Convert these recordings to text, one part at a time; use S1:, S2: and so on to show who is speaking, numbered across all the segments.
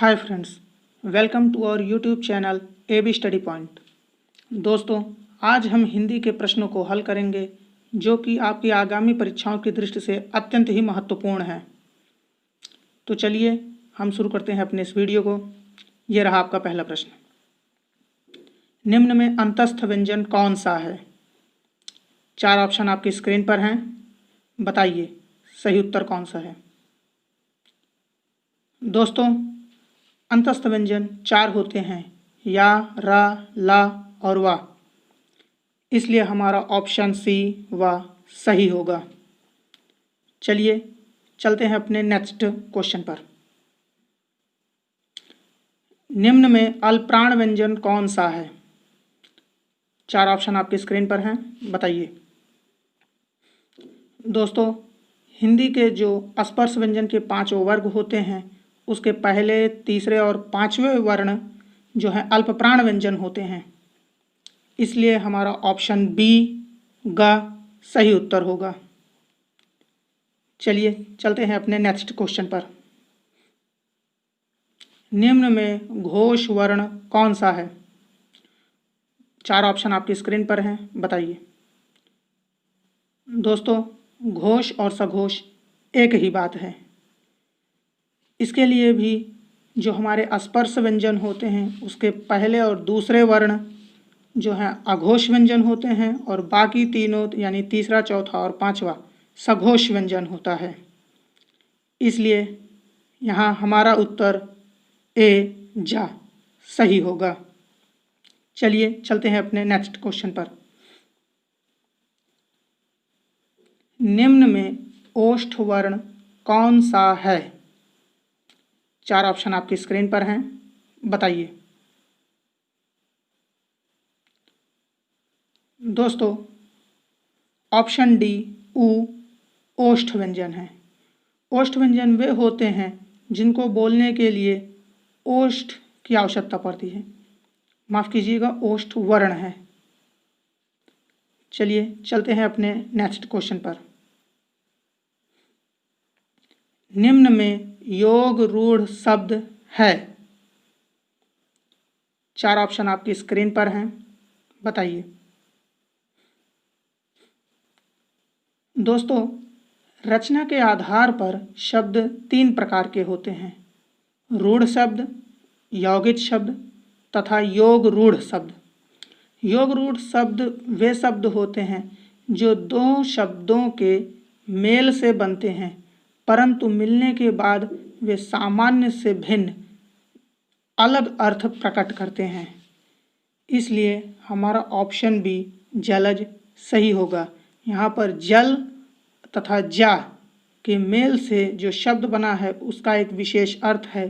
S1: Hi friends, welcome to our YouTube channel AB study point. दोस्तों, आज हम हिंदी के प्रश्नों को हल करेंगे जो कि आपकी आगामी परीक्षाओं की दृष्टि से अत्यंत ही महत्वपूर्ण है। तो चलिए हम शुरू करते हैं अपने इस वीडियो को। ये रहा आपका पहला प्रश्न। निम्न में अंतस्थ व्यंजन कौन सा है? 4 ऑप्शन आपकी स्क्रीन पर हैं। बताइए सही उत्तर कौन सा है। दोस्तों, अंतस्थ व्यंजन 4 होते हैं, या, रा, ला और वा। इसलिए हमारा ऑप्शन सी वा सही होगा। चलिए चलते हैं अपने नेक्स्ट क्वेश्चन पर। निम्न में अल्पप्राण व्यंजन कौन सा है? 4 ऑप्शन आपकी स्क्रीन पर हैं। बताइए। दोस्तों, हिंदी के जो स्पर्श व्यंजन के 5 वर्ग होते हैं, उसके पहले, तीसरे और 5वें वर्ण जो है अल्पप्राण व्यंजन होते हैं। इसलिए हमारा ऑप्शन बी ग सही उत्तर होगा। चलिए चलते हैं अपने नेक्स्ट क्वेश्चन पर। निम्न में घोष वर्ण कौन सा है? 4 ऑप्शन आपकी स्क्रीन पर हैं। बताइए। दोस्तों, घोष और सघोष एक ही बात है। इसके लिए भी जो हमारे स्पर्श व्यंजन होते हैं, उसके पहले और दूसरे वर्ण जो हैं अघोष व्यंजन होते हैं, और बाकी तीनों यानी तीसरा, चौथा और 5वां सघोष व्यंजन होता है। इसलिए यहाँ हमारा उत्तर ए जा सही होगा। चलिए चलते हैं अपने नेक्स्ट क्वेश्चन पर। निम्न में ओष्ठ वर्ण कौन सा है? 4 ऑप्शन आपकी स्क्रीन पर हैं। बताइए। दोस्तों, ऑप्शन डी उ ओष्ठ व्यंजन है। ओष्ठ व्यंजन वे होते हैं जिनको बोलने के लिए ओष्ठ की आवश्यकता पड़ती है। माफ़ कीजिएगा, ओष्ठ वर्ण है। चलिए चलते हैं अपने नेक्स्ट क्वेश्चन पर। निम्न में योग रूढ़ शब्द है। 4 ऑप्शन आपकी स्क्रीन पर हैं। बताइए। दोस्तों, रचना के आधार पर शब्द 3 प्रकार के होते हैं: रूढ़ शब्द, यौगिक शब्द तथा योग रूढ़ शब्द। योग रूढ़ शब्द वे शब्द होते हैं जो 2 शब्दों के मेल से बनते हैं, परंतु मिलने के बाद वे सामान्य से भिन्न अलग अर्थ प्रकट करते हैं। इसलिए हमारा ऑप्शन बी जलज सही होगा। यहाँ पर जल तथा जा के मेल से जो शब्द बना है उसका एक विशेष अर्थ है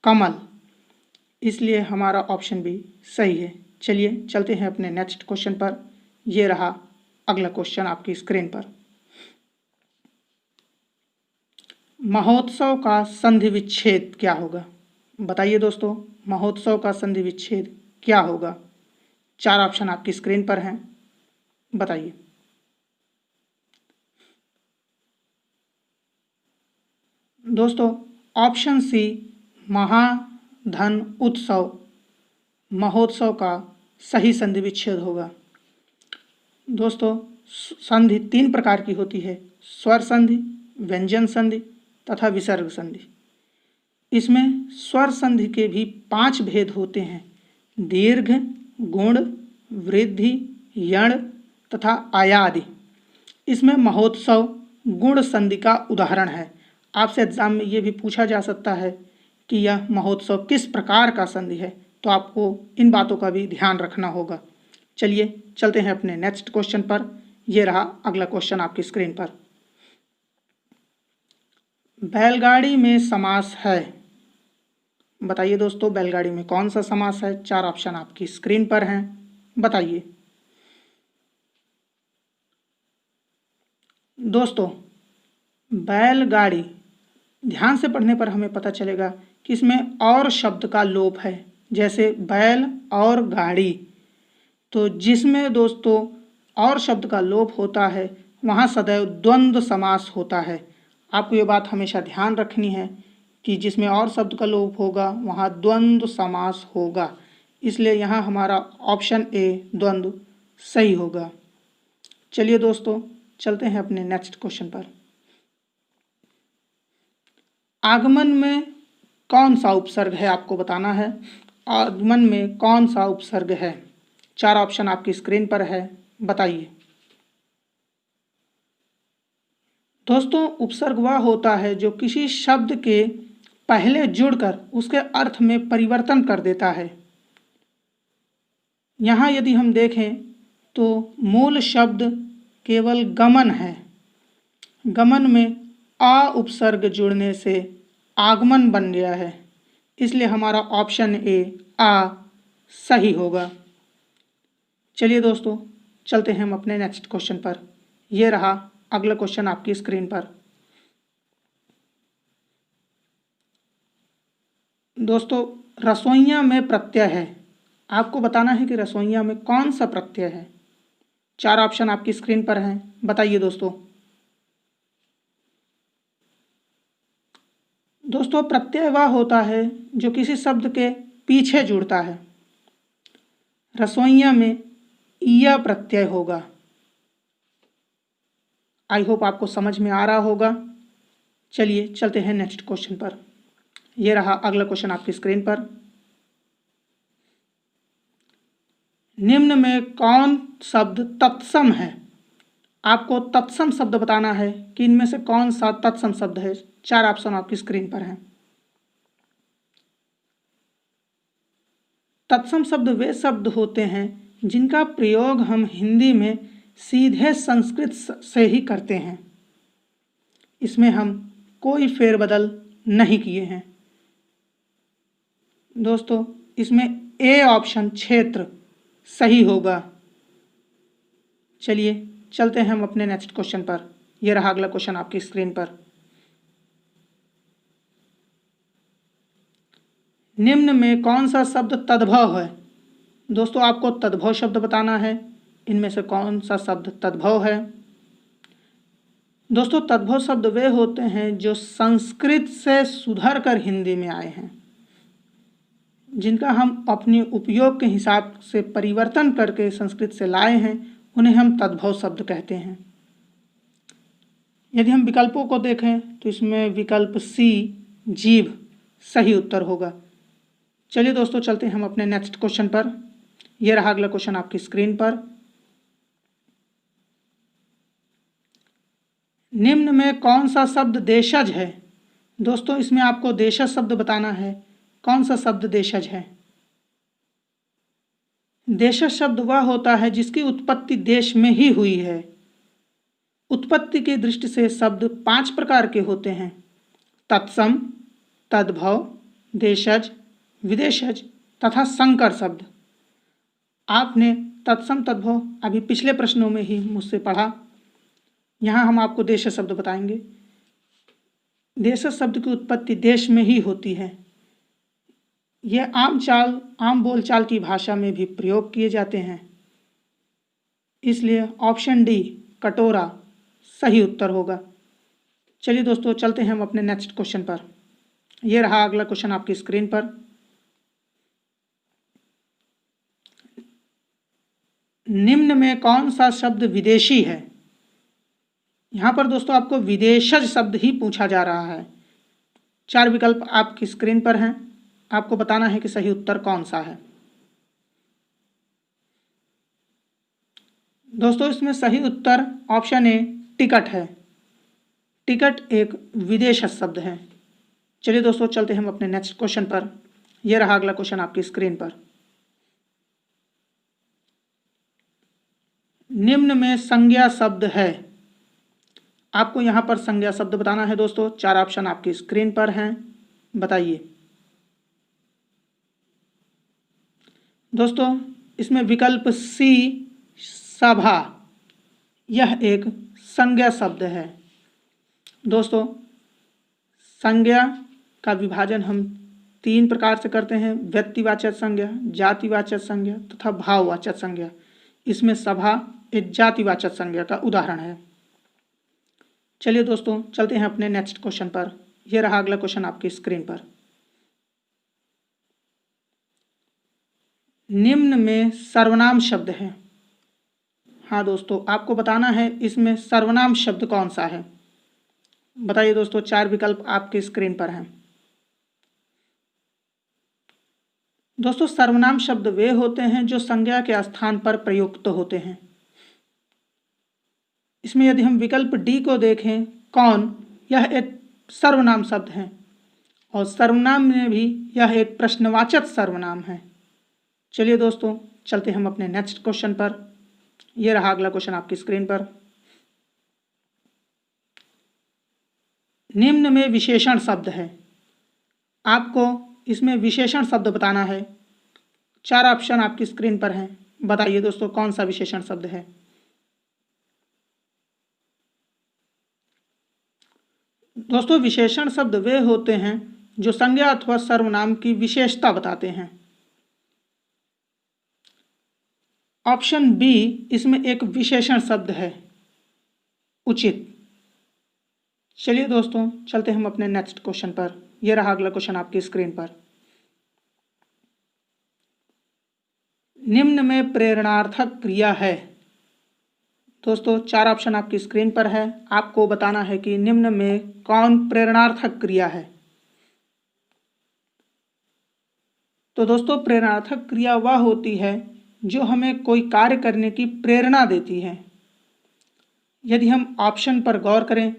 S1: कमल। इसलिए हमारा ऑप्शन बी सही है। चलिए चलते हैं अपने नेक्स्ट क्वेश्चन पर। ये रहा अगला क्वेश्चन आपकी स्क्रीन पर। महोत्सव का संधि विच्छेद क्या होगा? बताइए दोस्तों, महोत्सव का संधि विच्छेद क्या होगा? 4 ऑप्शन आपकी स्क्रीन पर हैं। बताइए। दोस्तों, ऑप्शन सी महाधन उत्सव महोत्सव का सही संधि विच्छेद होगा। दोस्तों, संधि 3 प्रकार की होती है: स्वर संधि, व्यंजन संधि तथा विसर्ग संधि। इसमें स्वर संधि के भी 5 भेद होते हैं: दीर्घ, गुण, वृद्धि, यण तथा आयादि। इसमें महोत्सव गुण संधि का उदाहरण है। आपसे एग्जाम में ये भी पूछा जा सकता है कि यह महोत्सव किस प्रकार का संधि है, तो आपको इन बातों का भी ध्यान रखना होगा। चलिए चलते हैं अपने नेक्स्ट क्वेश्चन पर। यह रहा अगला क्वेश्चन आपकी स्क्रीन पर। बैलगाड़ी में समास है। बताइए दोस्तों, बैलगाड़ी में कौन सा समास है? 4 ऑप्शन आपकी स्क्रीन पर हैं। बताइए। दोस्तों, बैलगाड़ी ध्यान से पढ़ने पर हमें पता चलेगा कि इसमें और शब्द का लोप है, जैसे बैल और गाड़ी। तो जिसमें दोस्तों और शब्द का लोप होता है वहाँ सदैव द्वंद्व समास होता है। आपको ये बात हमेशा ध्यान रखनी है कि जिसमें और शब्द का लोप होगा वहाँ द्वंद्व समास होगा, इसलिए यहाँ हमारा ऑप्शन ए द्वंद्व सही होगा। चलिए दोस्तों चलते हैं अपने नेक्स्ट क्वेश्चन पर। आगमन में कौन सा उपसर्ग है आपको बताना है। आगमन में कौन सा उपसर्ग है? 4 ऑप्शन आपकी स्क्रीन पर है, बताइए। दोस्तों उपसर्ग वह होता है जो किसी शब्द के पहले जुड़कर उसके अर्थ में परिवर्तन कर देता है। यहाँ यदि हम देखें तो मूल शब्द केवल गमन है। गमन में आ उपसर्ग जुड़ने से आगमन बन गया है, इसलिए हमारा ऑप्शन ए आ सही होगा। चलिए दोस्तों चलते हैं हम अपने नेक्स्ट क्वेश्चन पर। यह रहा अगला क्वेश्चन आपकी स्क्रीन पर। दोस्तों रसोइया में प्रत्यय है, आपको बताना है कि रसोइया में कौन सा प्रत्यय है। 4 ऑप्शन आपकी स्क्रीन पर हैं, बताइए दोस्तों। दोस्तों प्रत्यय वह होता है जो किसी शब्द के पीछे जुड़ता है। रसोइया में ईया प्रत्यय होगा। आई होप आपको समझ में आ रहा होगा। चलिए चलते हैं नेक्स्ट क्वेश्चन पर। यह रहा अगला क्वेश्चन आपकी स्क्रीन पर। निम्न में कौन शब्द तत्सम है? आपको तत्सम शब्द बताना है कि इनमें से कौन सा तत्सम शब्द है। 4 ऑप्शन आपकी स्क्रीन पर हैं। तत्सम शब्द वे शब्द होते हैं जिनका प्रयोग हम हिंदी में सीधे संस्कृत से ही करते हैं, इसमें हम कोई फेरबदल नहीं किए हैं। दोस्तों इसमें ए ऑप्शन क्षेत्र सही होगा। चलिए चलते हैं हम अपने नेक्स्ट क्वेश्चन पर। यह रहा अगला क्वेश्चन आपकी स्क्रीन पर। निम्न में कौन सा शब्द तद्भव है? दोस्तों आपको तद्भव शब्द बताना है, इनमें से कौन सा शब्द तद्भव है। दोस्तों तद्भव शब्द वे होते हैं जो संस्कृत से सुधर कर हिंदी में आए हैं, जिनका हम अपने उपयोग के हिसाब से परिवर्तन करके संस्कृत से लाए हैं, उन्हें हम तद्भव शब्द कहते हैं। यदि हम विकल्पों को देखें तो इसमें विकल्प सी जीभ सही उत्तर होगा। चलिए दोस्तों चलते हैं हम अपने नेक्स्ट क्वेश्चन पर। यह रहा अगला क्वेश्चन आपकी स्क्रीन पर। निम्न में कौन सा शब्द देशज है? दोस्तों इसमें आपको देशज शब्द बताना है। कौन सा शब्द देशज है? देशज शब्द वह होता है जिसकी उत्पत्ति देश में ही हुई है। उत्पत्ति की दृष्टि से शब्द 5 प्रकार के होते हैं: तत्सम, तद्भव, देशज, विदेशज तथा संकर शब्द। आपने तत्सम तद्भव अभी पिछले प्रश्नों में ही मुझसे पढ़ा। यहाँ हम आपको देशज शब्द बताएंगे। देशज शब्द की उत्पत्ति देश में ही होती है। यह आम बोलचाल की भाषा में भी प्रयोग किए जाते हैं, इसलिए ऑप्शन डी कटोरा सही उत्तर होगा। चलिए दोस्तों चलते हैं हम अपने नेक्स्ट क्वेश्चन पर। यह रहा अगला क्वेश्चन आपकी स्क्रीन पर। निम्न में कौन सा शब्द विदेशी है? यहाँ पर दोस्तों आपको विदेशज शब्द ही पूछा जा रहा है। 4 विकल्प आपकी स्क्रीन पर हैं, आपको बताना है कि सही उत्तर कौन सा है। दोस्तों इसमें सही उत्तर ऑप्शन ए टिकट है। टिकट एक विदेशज शब्द है। चलिए दोस्तों चलते हैं हम अपने नेक्स्ट क्वेश्चन पर। यह रहा अगला क्वेश्चन आपकी स्क्रीन पर। निम्न में संज्ञा शब्द है। आपको यहाँ पर संज्ञा शब्द बताना है दोस्तों। 4 ऑप्शन आपकी स्क्रीन पर हैं, बताइए। दोस्तों इसमें विकल्प सी सभा, यह एक संज्ञा शब्द है। दोस्तों संज्ञा का विभाजन हम 3 प्रकार से करते हैं: व्यक्तिवाचक संज्ञा, जातिवाचक संज्ञा तथा भाववाचक संज्ञा। इसमें सभा एक जातिवाचक संज्ञा का उदाहरण है। चलिए दोस्तों चलते हैं अपने नेक्स्ट क्वेश्चन पर। ये रहा अगला क्वेश्चन आपकी स्क्रीन पर। निम्न में सर्वनाम शब्द है। हाँ दोस्तों, आपको बताना है इसमें सर्वनाम शब्द कौन सा है। बताइए दोस्तों, 4 विकल्प आपकी स्क्रीन पर हैं। दोस्तों, सर्वनाम शब्द वे होते हैं जो संज्ञा के स्थान पर प्रयुक्त होते हैं। इसमें यदि हम विकल्प डी को देखें, कौन, यह एक सर्वनाम शब्द है और सर्वनाम में भी यह एक प्रश्नवाचक सर्वनाम है। चलिए दोस्तों, चलते हम अपने नेक्स्ट क्वेश्चन पर। यह रहा अगला क्वेश्चन आपकी स्क्रीन पर। निम्न में विशेषण शब्द है। आपको इसमें विशेषण शब्द बताना है। 4 ऑप्शन आपकी स्क्रीन पर हैं। बताइए दोस्तों, कौन सा विशेषण शब्द है। दोस्तों, विशेषण शब्द वे होते हैं जो संज्ञा अथवा सर्वनाम की विशेषता बताते हैं। ऑप्शन बी इसमें एक विशेषण शब्द है, उचित। चलिए दोस्तों, चलते हम अपने नेक्स्ट क्वेश्चन पर। यह रहा अगला क्वेश्चन आपकी स्क्रीन पर। निम्न में प्रेरणार्थक क्रिया है। दोस्तों, 4 ऑप्शन आपकी स्क्रीन पर है। आपको बताना है कि निम्न में कौन प्रेरणार्थक क्रिया है। तो दोस्तों, प्रेरणार्थक क्रिया वह होती है जो हमें कोई कार्य करने की प्रेरणा देती है। यदि हम ऑप्शन पर गौर करें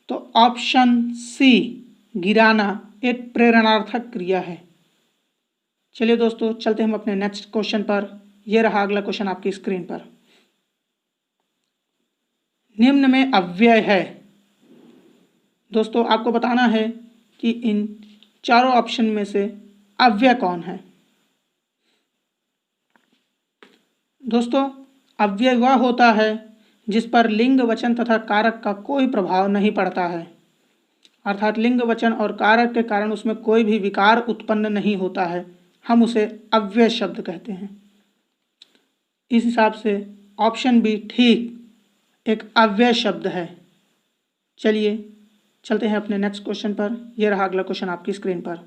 S1: तो ऑप्शन सी, गिराना, एक प्रेरणार्थक क्रिया है। चलिए दोस्तों, चलते हम अपने नेक्स्ट क्वेश्चन पर। यह रहा अगला क्वेश्चन आपकी स्क्रीन पर। निम्न में अव्यय है। दोस्तों, आपको बताना है कि इन चारों ऑप्शन में से अव्यय कौन है। दोस्तों, अव्यय वह होता है जिस पर लिंग, वचन तथा कारक का कोई प्रभाव नहीं पड़ता है, अर्थात लिंग, वचन और कारक के कारण उसमें कोई भी विकार उत्पन्न नहीं होता है। हम उसे अव्यय शब्द कहते हैं। इस हिसाब से ऑप्शन बी ठीक एक अव्यय शब्द है। चलिए चलते हैं अपने नेक्स्ट क्वेश्चन पर। यह रहा अगला क्वेश्चन आपकी स्क्रीन पर।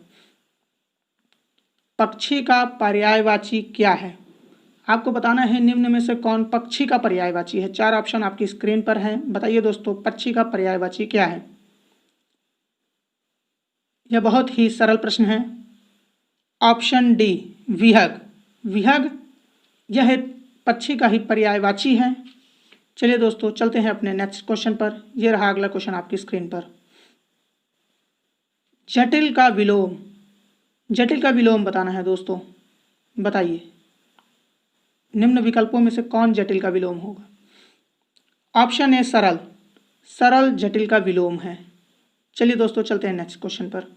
S1: पक्षी का पर्यायवाची क्या है। आपको बताना है निम्न में से कौन पक्षी का पर्यायवाची है। 4 ऑप्शन आपकी स्क्रीन पर हैं। बताइए दोस्तों, पक्षी का पर्यायवाची क्या है। यह बहुत ही सरल प्रश्न है। Option D, विहग। विहग यह एक पक्षी का ही पर्यायवाची है। चलिए दोस्तों, चलते हैं अपने नेक्स्ट क्वेश्चन पर। यह रहा अगला क्वेश्चन आपकी स्क्रीन पर। जटिल का विलोम। जटिल का विलोम बताना है दोस्तों। बताइए निम्न विकल्पों में से कौन जटिल का विलोम होगा। ऑप्शन ए, सरल। सरल जटिल का विलोम है। चलिए दोस्तों, चलते हैं नेक्स्ट क्वेश्चन पर।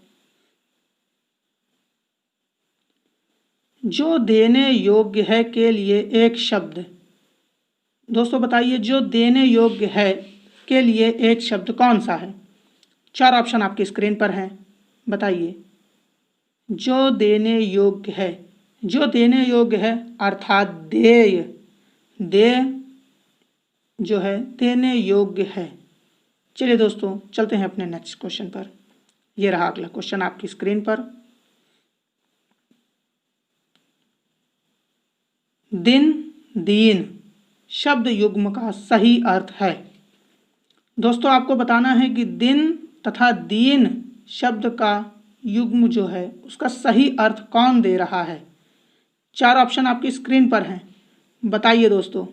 S1: जो देने योग्य है के लिए एक शब्द। दोस्तों बताइए, जो देने योग्य है के लिए एक शब्द कौन सा है। 4 ऑप्शन आपकी स्क्रीन पर हैं। बताइए जो देने योग्य है। जो देने योग्य है अर्थात देय, देय जो है देने योग्य है। चलिए दोस्तों, चलते हैं अपने नेक्स्ट क्वेश्चन पर। यह रहा अगला क्वेश्चन आपकी स्क्रीन पर। दिन, दीन शब्द युग्म का सही अर्थ है। दोस्तों, आपको बताना है कि दिन तथा दीन शब्द का युग्म जो है उसका सही अर्थ कौन दे रहा है। 4 ऑप्शन आपकी स्क्रीन पर हैं। बताइए दोस्तों।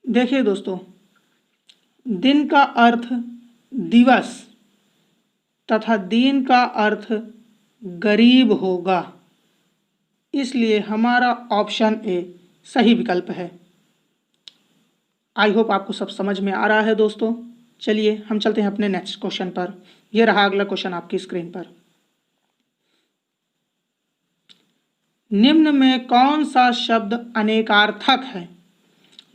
S1: देखिए दोस्तों, दिन का अर्थ दिवस तथा दीन का अर्थ गरीब होगा, इसलिए हमारा ऑप्शन ए सही विकल्प है। आई होप आपको सब समझ में आ रहा है दोस्तों। चलिए हम चलते हैं अपने नेक्स्ट क्वेश्चन पर। यह रहा अगला क्वेश्चन आपकी स्क्रीन पर। निम्न में कौन सा शब्द अनेकार्थक है।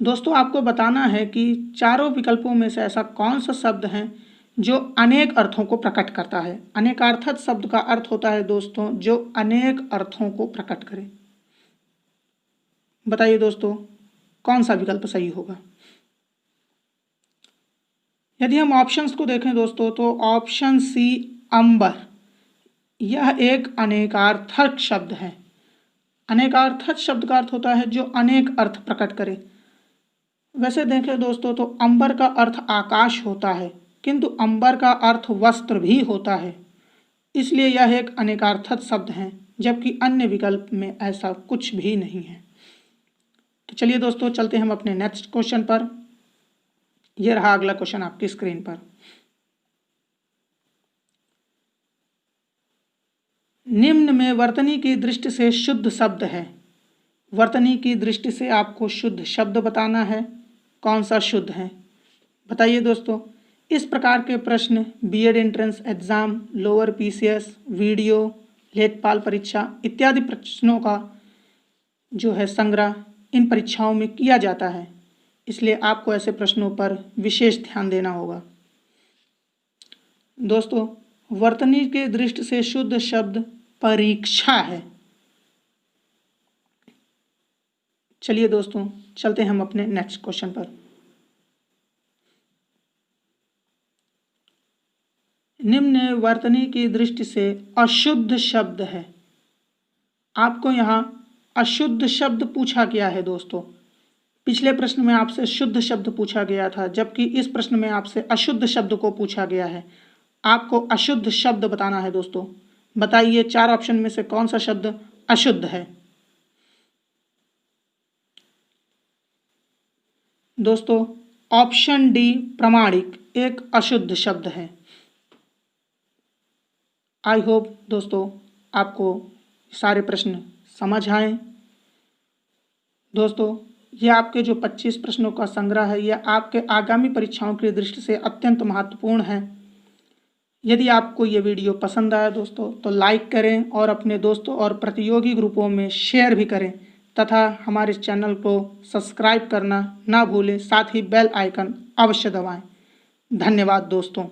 S1: दोस्तों, आपको बताना है कि चारों विकल्पों में से ऐसा कौन सा शब्द है जो अनेक अर्थों को प्रकट करता है। अनेकार्थक शब्द का अर्थ होता है दोस्तों जो अनेक अर्थों को प्रकट करे। बताइए दोस्तों, कौन सा विकल्प सही होगा। यदि हम ऑप्शंस को देखें दोस्तों तो ऑप्शन सी अंबर, यह एक अनेकार्थक शब्द है। अनेकार्थक शब्द का अर्थ होता है जो अनेक अर्थ प्रकट करे। वैसे देखें दोस्तों तो अंबर का अर्थ आकाश होता है, किंतु अंबर का अर्थ वस्त्र भी होता है, इसलिए यह एक अनेकार्थक शब्द है, जबकि अन्य विकल्प में ऐसा कुछ भी नहीं है। तो चलिए दोस्तों चलते हैं हम अपने नेक्स्ट क्वेश्चन पर। यह रहा अगला क्वेश्चन आपकी स्क्रीन पर। निम्न में वर्तनी की दृष्टि से शुद्ध शब्द है। वर्तनी की दृष्टि से आपको शुद्ध शब्द बताना है, कौन सा शुद्ध है बताइए दोस्तों। इस प्रकार के प्रश्न BEd entrance exam, lower PCS, video, लेखपाल परीक्षा इत्यादि प्रश्नों का जो है संग्रह इन परीक्षाओं में किया जाता है, इसलिए आपको ऐसे प्रश्नों पर विशेष ध्यान देना होगा। दोस्तों वर्तनी के दृष्टि से शुद्ध शब्द परीक्षा है। चलिए दोस्तों चलते हैं हम अपने नेक्स्ट क्वेश्चन पर। निम्न वर्तनी की दृष्टि से अशुद्ध शब्द है। आपको यहाँ अशुद्ध शब्द पूछा गया है दोस्तों। पिछले प्रश्न में आपसे शुद्ध शब्द पूछा गया था, जबकि इस प्रश्न में आपसे अशुद्ध शब्द को पूछा गया है। आपको अशुद्ध शब्द बताना है दोस्तों। बताइए 4 ऑप्शन में से कौन सा शब्द अशुद्ध है। दोस्तों ऑप्शन डी प्रामाणिक एक अशुद्ध शब्द है। आई होप दोस्तों आपको सारे प्रश्न समझ आए। दोस्तों ये आपके जो 25 प्रश्नों का संग्रह है, यह आपके आगामी परीक्षाओं की दृष्टि से अत्यंत महत्वपूर्ण है। यदि आपको ये वीडियो पसंद आया दोस्तों तो लाइक करें और अपने दोस्तों और प्रतियोगी ग्रुपों में शेयर भी करें तथा हमारे चैनल को सब्सक्राइब करना ना भूलें, साथ ही बेल आइकन अवश्य दबाएं। धन्यवाद दोस्तों।